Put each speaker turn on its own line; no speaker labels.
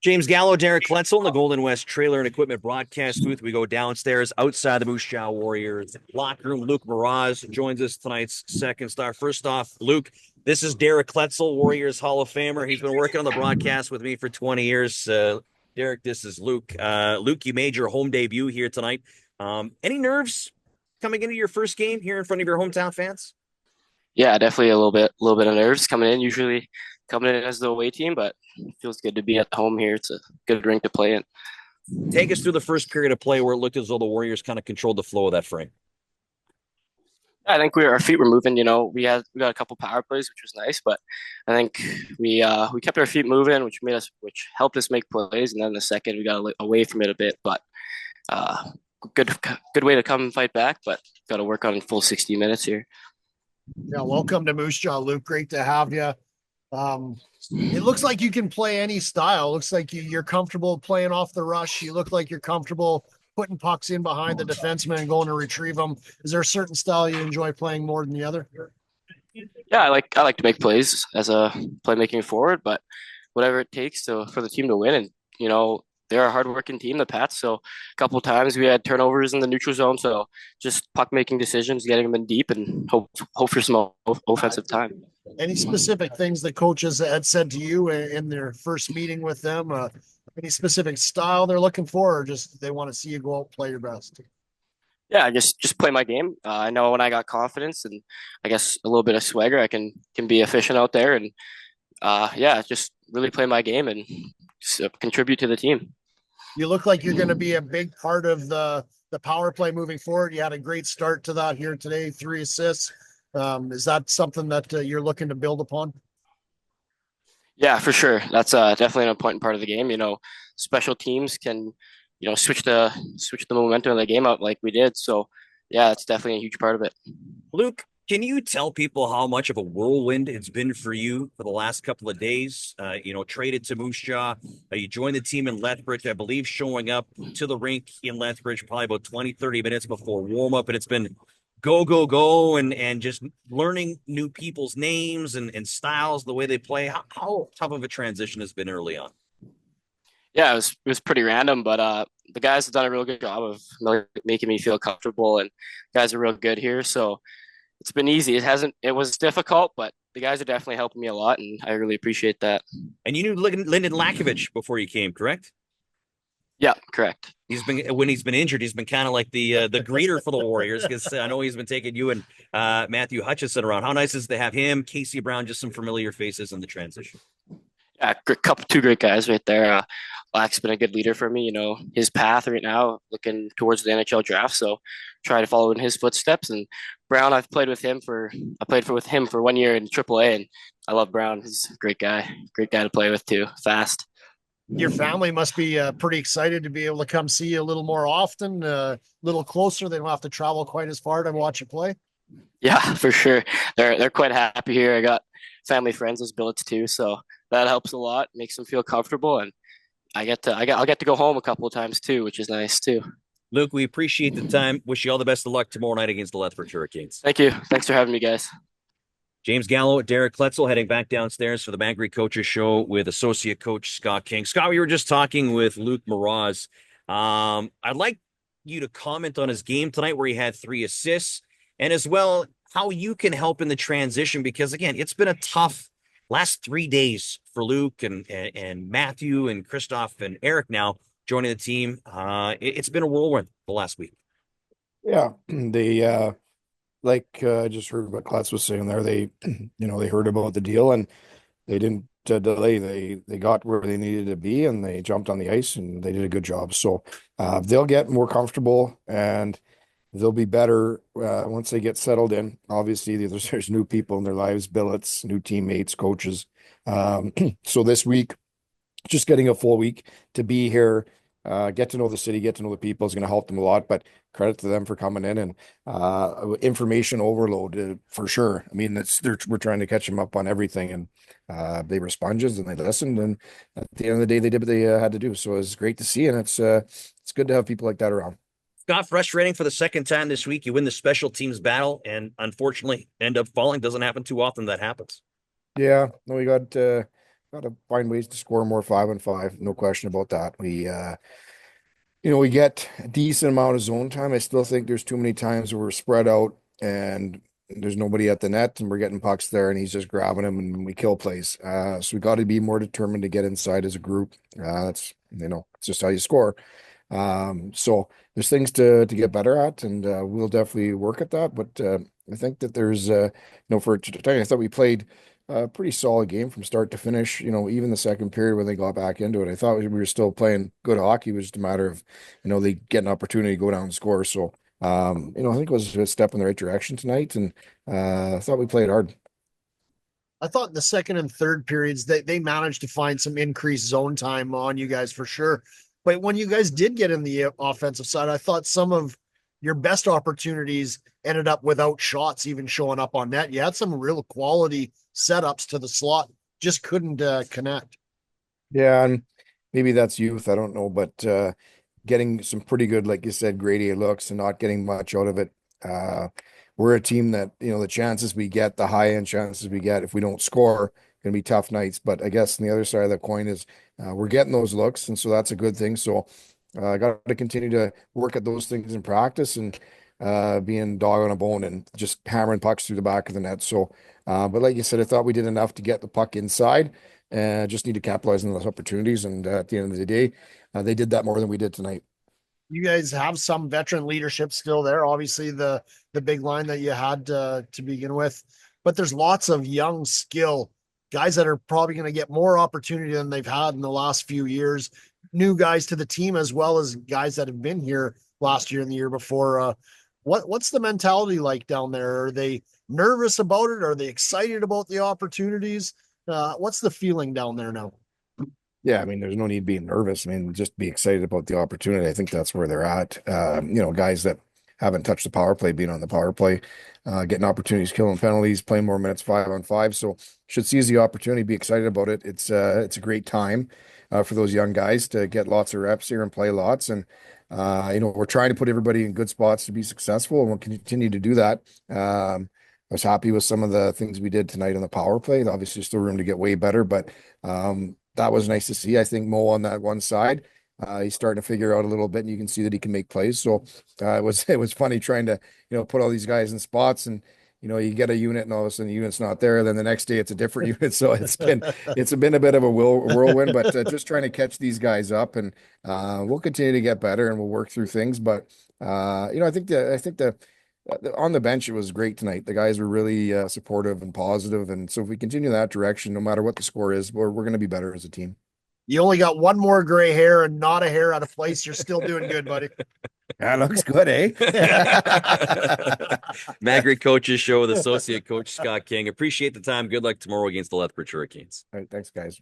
James Gallo, Derek Kletzel in the Golden West Trailer and Equipment broadcast booth. We go downstairs outside the Moose Jaw Warriors locker room. Luke Moroz joins us tonight's second star. First off, Luke, this is Derek Kletzel, Warriors Hall of Famer. He's been working on the broadcast with me for 20 years. Derek, this is Luke. Luke, you made your home debut here tonight. Any nerves coming into your first game here in front of your hometown fans?
Yeah, definitely a little bit of nerves coming in. Usually coming in as the away team, but it feels good to be at home here. It's a good rink to play in.
Take us through the first period of play where it looked as though the Warriors kind of controlled the flow of that frame.
I think our feet were moving. We got a couple power plays, which was nice, but I think we kept our feet moving, which helped us make plays. And then the second we got away from it a bit, but uh, good way to come and fight back. But got to work on full 60 minutes here.
Yeah, welcome to Moose Jaw, Luke. Great to have you. It looks like you can play any style. Looks like you're comfortable playing off the rush. You look like you're comfortable putting pucks in behind the defenseman and going to retrieve them. Is there a certain style you enjoy playing more than the other?
Yeah, I like to make plays as a playmaking forward, but whatever it takes for the team to win. And they're a hardworking team, the Pats. So a couple of times we had turnovers in the neutral zone. So just puck making decisions, getting them in deep, and hope for some offensive time.
Any specific things the coaches had said to you in their first meeting with them? Any specific style they're looking for, or just they want to see you go out and play your best?
Yeah, just play my game. I know when I got confidence and I guess a little bit of swagger, I can be efficient out there, and yeah, just really play my game and contribute to the team.
You look like you're going to be a big part of the power play moving forward. You had a great start to that here today, 3 assists. Is that something that you're looking to build upon?
Yeah, for sure. That's definitely an important part of the game. Special teams can switch the momentum of the game up like we did. So yeah, it's definitely a huge part of it.
Luke, can you tell people how much of a whirlwind it's been for you for the last couple of days? Traded to Moose Jaw. You joined the team in Lethbridge, I believe, showing up to the rink in Lethbridge probably about 20, 30 minutes before warm up. And it's been go, go, go, and just learning new people's names and styles, the way they play. How tough of a transition has been early on?
Yeah, it was pretty random, but the guys have done a real good job of making me feel comfortable, and guys are real good here. So it's been easy. It was difficult, but the guys are definitely helping me a lot, and I really appreciate that.
And you knew Lyndon Lakovich before you came, correct?
Yeah, correct.
When he's been injured, he's been kind of like the greeter for the Warriors, because I know he's been taking you and Matthew Hutchison around. How nice is it to have him, Casey Brown, just some familiar faces in the transition?
Yeah, two great guys right there. Black's been a good leader for me. His path right now, looking towards the NHL draft. So try to follow in his footsteps. And Brown, I played with him for 1 year in AAA, and I love Brown. He's a great guy to play with too. Fast.
Your family must be pretty excited to be able to come see you a little more often, a little closer. They don't have to travel quite as far to watch you play.
Yeah, for sure. They're quite happy here. I got family friends as billets too, so that helps a lot. Makes them feel comfortable, and I'll get to go home a couple of times too, which is nice too.
Luke, we appreciate the time. Wish you all the best of luck tomorrow night against the Lethbridge Hurricanes.
Thank you. Thanks for having me, guys.
James Gallo, Derek Kletzel heading back downstairs for the Bankery Coaches Show with associate coach Scott King. Scott, we were just talking with Luke Moroz. I'd like you to comment on his game tonight where he had 3 assists, and as well how you can help in the transition, because, again, it's been a tough last 3 days for Luke and Matthew and Christoph and Eric now joining the team. It's been a whirlwind the last week.
Yeah, they I just heard what Klutz was saying there. They they heard about the deal and they didn't delay. They got where they needed to be and they jumped on the ice and they did a good job. So they'll get more comfortable and they'll be better once they get settled in. Obviously, there's new people in their lives, billets, new teammates, coaches. So this week, just getting a full week to be here, get to know the city, get to know the people is going to help them a lot. But credit to them for coming in and information overload for sure. I mean, we're trying to catch them up on everything, and they were sponges and they listened. And at the end of the day, they did what they had to do. So it was great to see, and it's good to have people like that around.
Scott, frustrating for the second time this week. You win the special teams battle and unfortunately end up falling. Doesn't happen too often. That happens.
Yeah, no, we got gotta find ways to score more 5-on-5. No question about that. We get a decent amount of zone time. I still think there's too many times where we're spread out and there's nobody at the net and we're getting pucks there and he's just grabbing them and we kill plays. So we got to be more determined to get inside as a group. That's, it's just how you score. So there's things to get better at, and we'll definitely work at that. But I think that there's, for today, I thought we played a pretty solid game from start to finish. Even the second period when they got back into it, I thought we were still playing good hockey. It was just a matter of, they get an opportunity to go down and score. So, I think it was a step in the right direction tonight, and I thought we played hard.
I thought in the second and third periods they managed to find some increased zone time on you guys for sure. But when you guys did get in the offensive side, I thought some of your best opportunities ended up without shots even showing up on net. You had some real quality setups to the slot, just couldn't connect.
Yeah, and maybe that's youth. I don't know, but getting some pretty good, like you said, grade A looks and not getting much out of it. We're a team that, the chances we get, the high end chances we get, if we don't score, going to be tough nights. But I guess on the other side of the coin is we're getting those looks, and so that's a good thing. So I got to continue to work at those things in practice and being dog on a bone and just hammering pucks through the back of the net. So, but like you said, I thought we did enough to get the puck inside. Just need to capitalize on those opportunities. And at the end of the day, they did that more than we did tonight.
You guys have some veteran leadership still there. Obviously, the big line that you had to begin with, but there's lots of young skill guys that are probably going to get more opportunity than they've had in the last few years. New guys to the team as well as guys that have been here last year and the year before. What's the mentality like down there? Are they nervous about it? Are they excited about the opportunities? What's the feeling down there now?
Yeah, I mean, there's no need being nervous. I mean, just be excited about the opportunity. I think that's where they're at. Guys that haven't touched the power play, being on the power play, getting opportunities, killing penalties, playing more minutes 5-on-5. So should seize the opportunity, be excited about it. It's a great time for those young guys to get lots of reps here and play lots. And we're trying to put everybody in good spots to be successful, and we'll continue to do that. I was happy with some of the things we did tonight on the power play. Obviously, still room to get way better, but that was nice to see. I think Mo on that one side, he's starting to figure out a little bit, and you can see that he can make plays. So it was funny trying to put all these guys in spots, and you get a unit, and all of a sudden the unit's not there. Then the next day it's a different unit. So it's been a bit of a whirlwind, but just trying to catch these guys up, and we'll continue to get better, and we'll work through things. But I think the on the bench, it was great tonight. The guys were really supportive and positive. And so if we continue that direction, no matter what the score is, we're going to be better as a team.
You only got one more gray hair and not a hair out of place. You're still doing good, buddy.
That looks good, eh?
Magri Coaches Show with Associate Coach Scott King. Appreciate the time. Good luck tomorrow against the Lethbridge Hurricanes.
All right, thanks, guys.